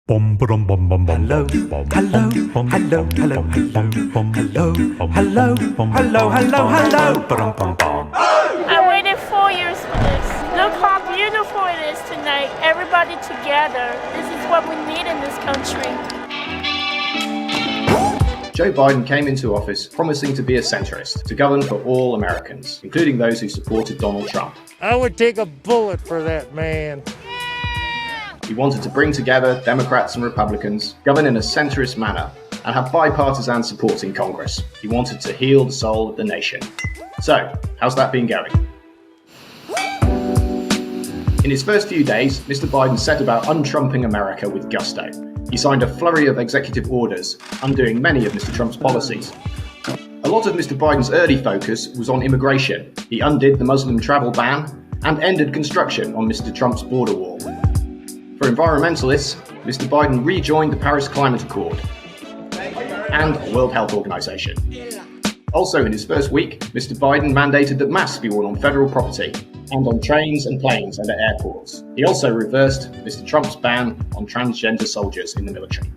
Hello, hello, hello, hello, hello, hello, hello, hello, hello. I waited 4 years for this. Look how beautiful it is tonight. Everybody together. This is what we need in this country. Joe Biden came into office promising to be a centrist, to govern for all Americans, including those who supported Donald Trump. I would take a bullet for that man. He wanted to bring together Democrats and Republicans, govern in a centrist manner, and have bipartisan support in Congress. He wanted to heal the soul of the nation. So, how's that been going? In his first few days, Mr. Biden set about untrumping America with gusto. He signed a flurry of executive orders, undoing many of Mr. Trump's policies. A lot of Mr. Biden's early focus was on immigration. He undid the Muslim travel ban and ended construction on Mr. Trump's border wall. For environmentalists, Mr. Biden rejoined the Paris Climate Accord and the World Health Organization. Also in his first week, Mr. Biden mandated that masks be worn on federal property and on trains and planes and at airports. He also reversed Mr. Trump's ban on transgender soldiers in the military.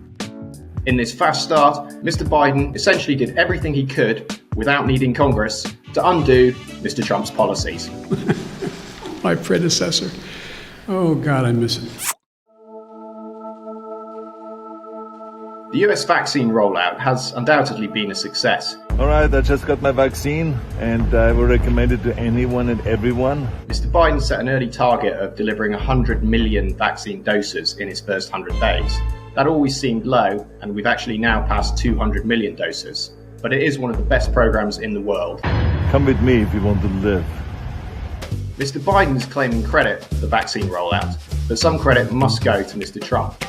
In this fast start, Mr. Biden essentially did everything he could without needing Congress to undo Mr. Trump's policies. My predecessor. Oh God, I miss him. The US vaccine rollout has undoubtedly been a success. All right, I just got my vaccine and I will recommend it to anyone and everyone. Mr. Biden set an early target of delivering 100 million vaccine doses in his first 100 days. That always seemed low, and we've actually now passed 200 million doses. But it is one of the best programs in the world. Come with me if you want to live. Mr. Biden is claiming credit for the vaccine rollout, but some credit must go to Mr. Trump.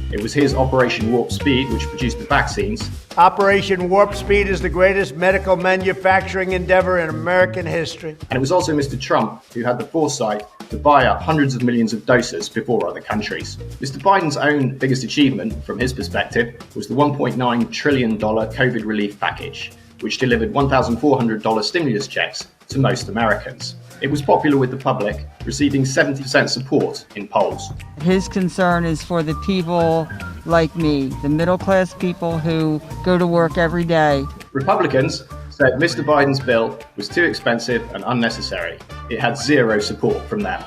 It was his Operation Warp Speed which produced the vaccines. Operation Warp Speed is the greatest medical manufacturing endeavor in American history. And it was also Mr. Trump who had the foresight to buy up hundreds of millions of doses before other countries. Mr. Biden's own biggest achievement, from his perspective, was the $1.9 trillion COVID relief package, which delivered $1,400 stimulus checks to most Americans. It was popular with the public, receiving 70% support in polls. His concern is for the people like me, the middle-class people who go to work every day. Republicans said Mr. Biden's bill was too expensive and unnecessary. It had zero support from them.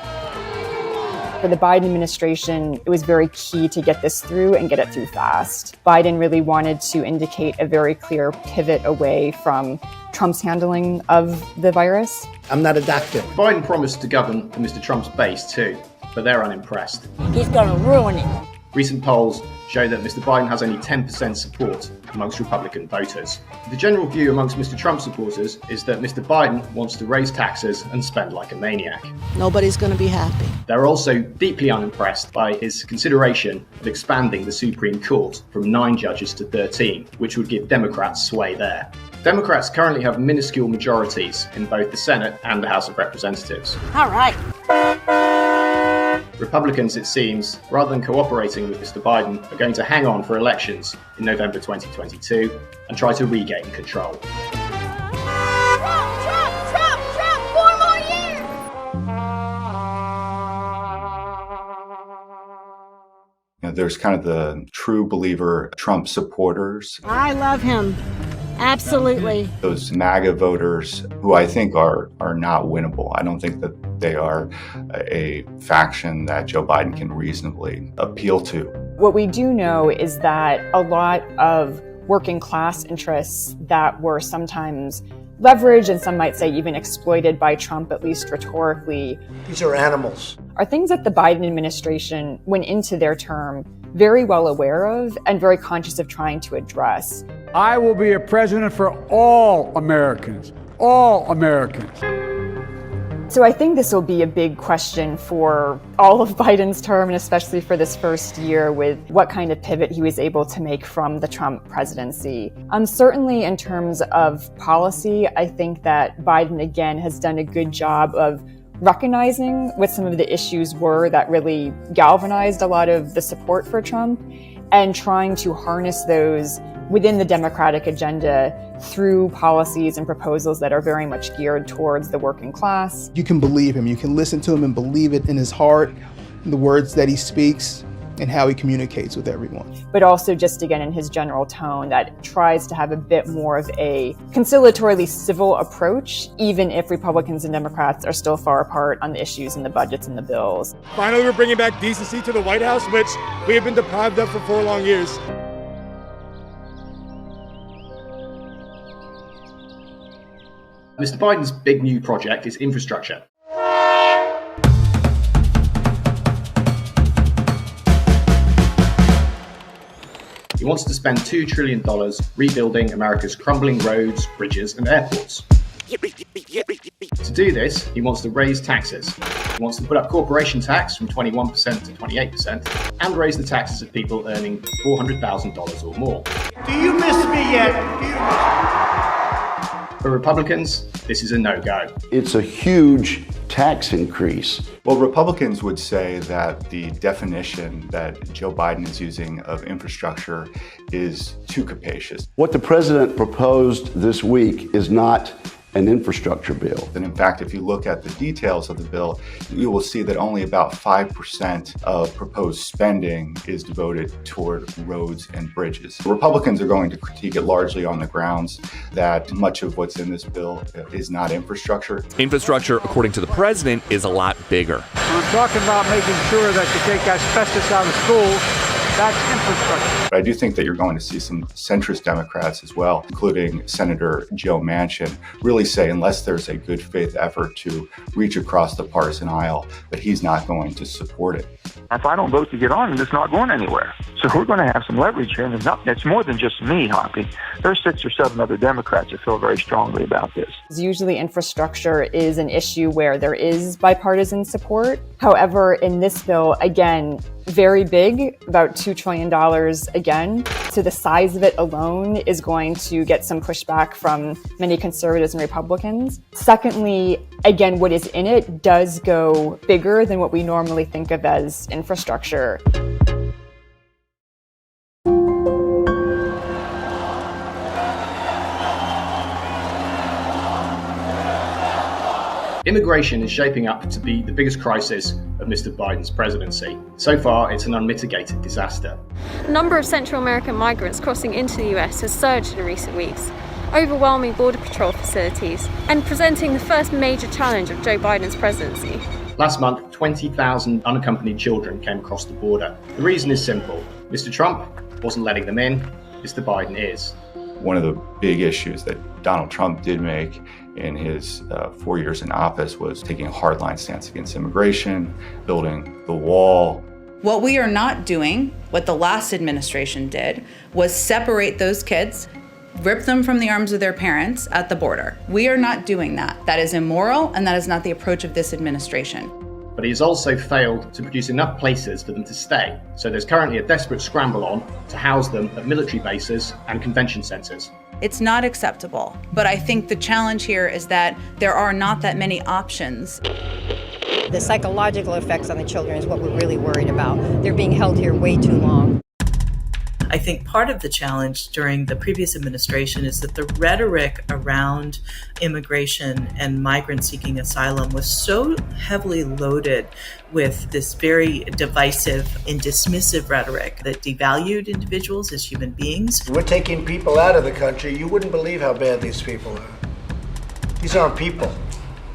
For the Biden administration, it was very key to get this through and get it through fast. Biden really wanted to indicate a very clear pivot away from Trump's handling of the virus. I'm not a doctor. Biden promised to govern for Mr. Trump's base too, but they're unimpressed. He's gonna ruin it. Recent polls show that Mr. Biden has only 10% support amongst Republican voters. The general view amongst Mr. Trump supporters is that Mr. Biden wants to raise taxes and spend like a maniac. Nobody's going to be happy. They're also deeply unimpressed by his consideration of expanding the Supreme Court from 9 judges to 13, which would give Democrats sway there. Democrats currently have minuscule majorities in both the Senate and the House of Representatives. All right. Republicans, it seems, rather than cooperating with Mr. Biden, are going to hang on for elections in November 2022 and try to regain control. Trump, 4 more years! There's kind of the true believer Trump supporters. I love him. Absolutely. Those MAGA voters who I think are not winnable. I don't think that they are a faction that Joe Biden can reasonably appeal to. What we do know is that a lot of working class interests that were sometimes leveraged and some might say even exploited by Trump, at least rhetorically. These are animals. Are things that the Biden administration went into their term very well aware of and very conscious of trying to address. I will be a president for all Americans. All Americans. So I think this will be a big question for all of Biden's term, and especially for this first year, with what kind of pivot he was able to make from the Trump presidency. Certainly in terms of policy, I think that Biden, again, has done a good job of recognizing what some of the issues were that really galvanized a lot of the support for Trump and trying to harness those within the Democratic agenda through policies and proposals that are very much geared towards the working class. You can believe him. You can listen to him and believe it in his heart, in the words that he speaks. in how he communicates with everyone. But also just again in his general tone that tries to have a bit more of a conciliatorily civil approach, even if Republicans and Democrats are still far apart on the issues and the budgets and the bills. Finally, we're bringing back decency to the White House, which we have been deprived of for 4 long years. Mr. Biden's big new project is infrastructure. He wants to spend $2 trillion rebuilding America's crumbling roads, bridges, and airports. To do this, he wants to raise taxes. He wants to put up corporation tax from 21% to 28% and raise the taxes of people earning $400,000 or more. Do you miss me yet? Do you miss me? For Republicans, this is a no-go. It's a huge tax increase. Well, Republicans would say that the definition that Joe Biden is using of infrastructure is too capacious. What the president proposed this week is not an infrastructure bill. And in fact, if you look at the details of the bill, you will see that only about 5% of proposed spending is devoted toward roads and bridges. Republicans are going to critique it largely on the grounds that much of what's in this bill is not infrastructure. Infrastructure, according to the president, is a lot bigger. We're talking about making sure that you take asbestos out of schools. That's infrastructure. But I do think that you're going to see some centrist Democrats as well, including Senator Joe Manchin, really say unless there's a good faith effort to reach across the partisan aisle, that he's not going to support it. If I don't vote to get on, it's not going anywhere. So we're going to have some leverage here, and it's more than just me, Hoppy. There's 6 or 7 other Democrats that feel very strongly about this. Usually infrastructure is an issue where there is bipartisan support. However, in this bill, again, very big, about $2 trillion again. So the size of it alone is going to get some pushback from many conservatives and Republicans. Secondly, again, what is in it does go bigger than what we normally think of as infrastructure. Immigration is shaping up to be the biggest crisis of Mr. Biden's presidency. So far, it's an unmitigated disaster. The number of Central American migrants crossing into the US has surged in recent weeks, overwhelming Border Patrol facilities and presenting the first major challenge of Joe Biden's presidency. Last month, 20,000 unaccompanied children came across the border. The reason is simple. Mr. Trump wasn't letting them in. Mr. Biden is. One of the big issues that Donald Trump did make in his 4 years in office was taking a hardline stance against immigration, building the wall. What we are not doing, what the last administration did, was separate those kids, rip them from the arms of their parents at the border. We are not doing that. That is immoral, and that is not the approach of this administration. But he has also failed to produce enough places for them to stay. So there's currently a desperate scramble on to house them at military bases and convention centers. It's not acceptable, but I think the challenge here is that there are not that many options. The psychological effects on the children is what we're really worried about. They're being held here way too long. I think part of the challenge during the previous administration is that the rhetoric around immigration and migrants seeking asylum was so heavily loaded with this very divisive and dismissive rhetoric that devalued individuals as human beings. We're taking people out of the country. You wouldn't believe how bad these people are. These aren't people.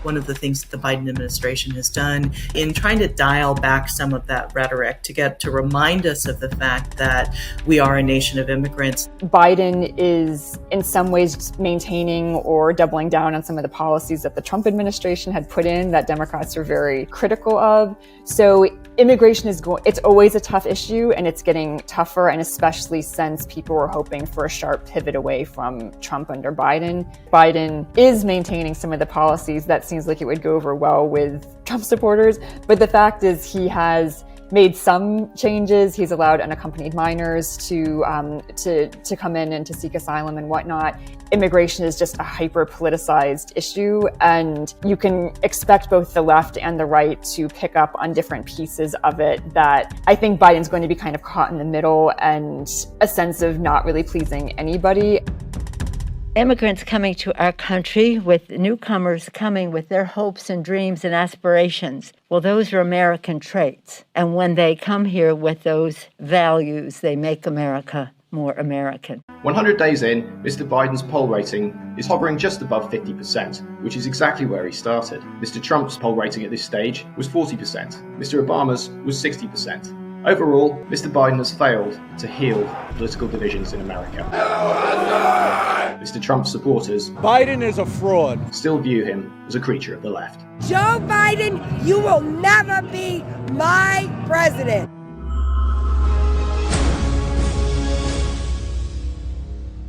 One of the things that the Biden administration has done in trying to dial back some of that rhetoric to remind us of the fact that we are a nation of immigrants. Biden is in some ways maintaining or doubling down on some of the policies that the Trump administration had put in that Democrats are very critical of. So immigration it's always a tough issue, and it's getting tougher, and especially since people were hoping for a sharp pivot away from Trump under Biden. Biden is maintaining some of the policies that seems like it would go over well with Trump supporters, but the fact is he has made some changes. He's allowed unaccompanied minors to come in and to seek asylum and whatnot. Immigration is just a hyper-politicized issue, and you can expect both the left and the right to pick up on different pieces of it that I think Biden's going to be kind of caught in the middle and a sense of not really pleasing anybody. Immigrants coming to our country, with newcomers coming with their hopes and dreams and aspirations. Well, those are American traits. And when they come here with those values, they make America more American. 100 days in, Mr. Biden's poll rating is hovering just above 50%, which is exactly where he started. Mr. Trump's poll rating at this stage was 40%. Mr. Obama's was 60%. Overall, Mr. Biden has failed to heal political divisions in America. Mr. Trump's supporters, Biden is a fraud, still view him as a creature of the left. Joe Biden, you will never be my president.